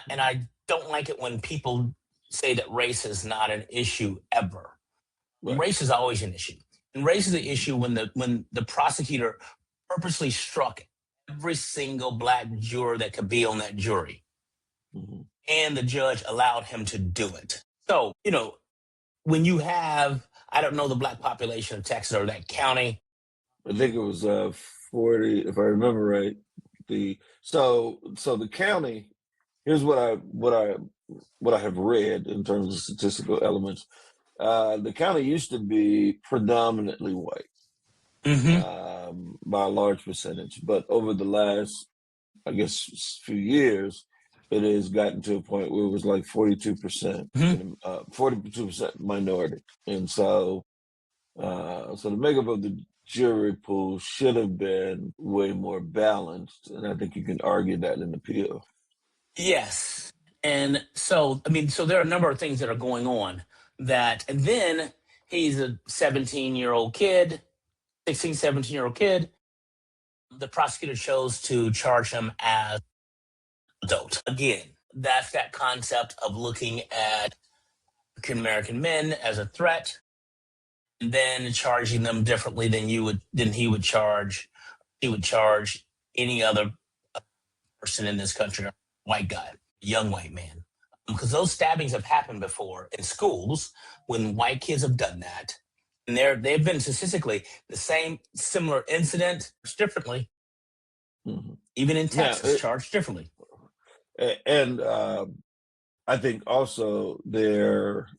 And I don't like it when people say that race is not an issue ever. Right. Race is always an issue. And race is the issue when the prosecutor purposely struck every single black juror that could be on that jury, Hmm. and the judge allowed him to do it. So, when you have, I don't know the black population of Texas or that county. I think it was 40, if I remember right. The county. Here's what I have read in terms of statistical elements. The county used to be predominantly white, Hmm. by a large percentage, but over the last, I guess, few years, it has gotten to a point where it was like 42%, Hmm. 42% minority, and so the makeup of the jury pool should have been way more balanced, and I think you can argue that in appeal. Yes. And so, I mean, so there are a number of things that are going on and then he's a 17-year-old kid, 16, 17-year-old kid. The prosecutor chose to charge him as adult. Again, that's that concept of looking at African American men as a threat, and then charging them differently than he would charge any other person in this country, white guy, young white man. Because those stabbings have happened before in schools when white kids have done that. And they've been statistically the same similar incident differently, Mhm. even in Now, Texas, charged differently. and I think also there,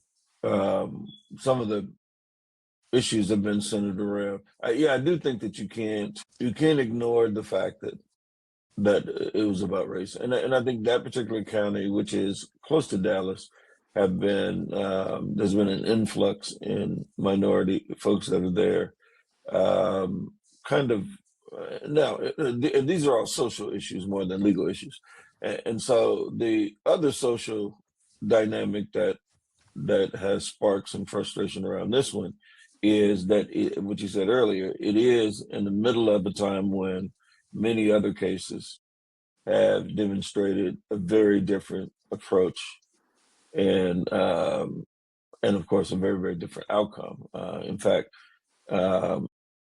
um, some of the issues have been centered around. Yeah, I do think that you can't ignore the fact that it was about race, and I think that particular county, which is close to Dallas, have been there's been an influx in minority folks that are there. Um, kind of now these are all social issues more than legal issues, and so the other social dynamic that has sparked some frustration around this one is that what you said earlier, it is in the middle of a time when many other cases have demonstrated a very different approach and and of course a very very different outcome. In fact, um,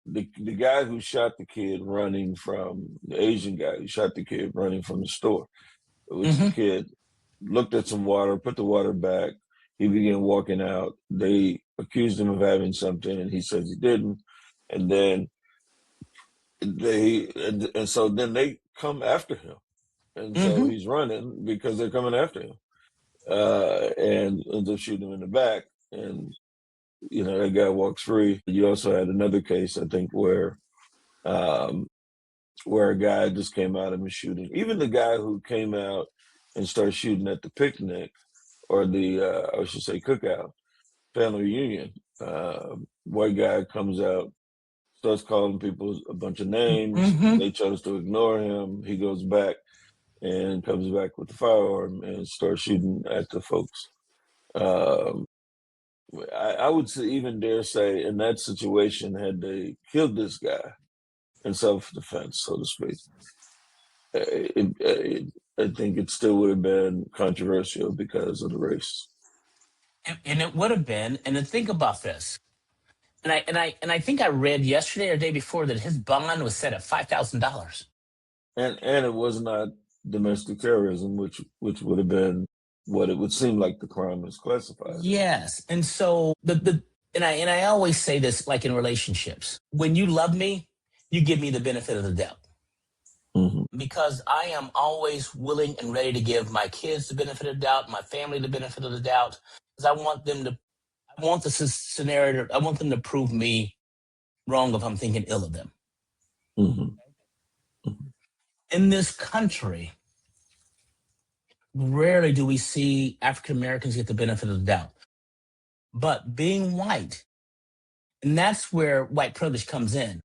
the guy who shot the kid running from the Asian guy who shot the kid running from the store, which the Hmm. kid looked at some water, put the water back. He began walking out. They accused him of having something, and he says he didn't. And then and so then they come after him, and so Hmm. he's running because they're coming after him, and ends up shooting him in the back. And that guy walks free. You also had another case, I think, um, where a guy just came out and was shooting. Even the guy who came out and started shooting at the picnic or the I should say cookout family reunion. White guy comes out, starts calling people a bunch of names. Hmm. They chose to ignore him. He goes back and comes back with the firearm and starts shooting at the folks. Um, I would say, even dare say, in that situation, had they killed this guy in self-defense, so to speak, I think it still would have been controversial because of the race. And it would have been. And then think about this. And I think I read yesterday or day before that his bond was set at $5,000. And it was not domestic terrorism, which would have been what it would seem like the crime is classified as. Yes. And so and I always say this, like in relationships. When you love me, you give me the benefit of the doubt. Hmm. Because I am always willing and ready to give my kids the benefit of the doubt, my family the benefit of the doubt, because I want scenario, I want them to prove me wrong if I'm thinking ill of them. Hmm. In this country, rarely do we see African Americans get the benefit of the doubt. But being white, and that's where white privilege comes in.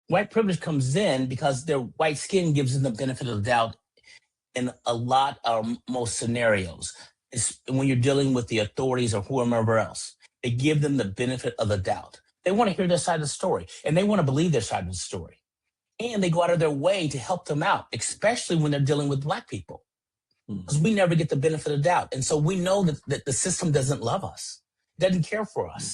White privilege comes in because their white skin gives them the benefit of the doubt in a lot of most scenarios. It's when you're dealing with the authorities or whomever else, they give them the benefit of the doubt. They want to hear their side of the story and they want to believe their side of the story. And they go out of their way to help them out, especially when they're dealing with black people. because we never get the benefit of doubt. And so we know that the system doesn't love us, doesn't care for us.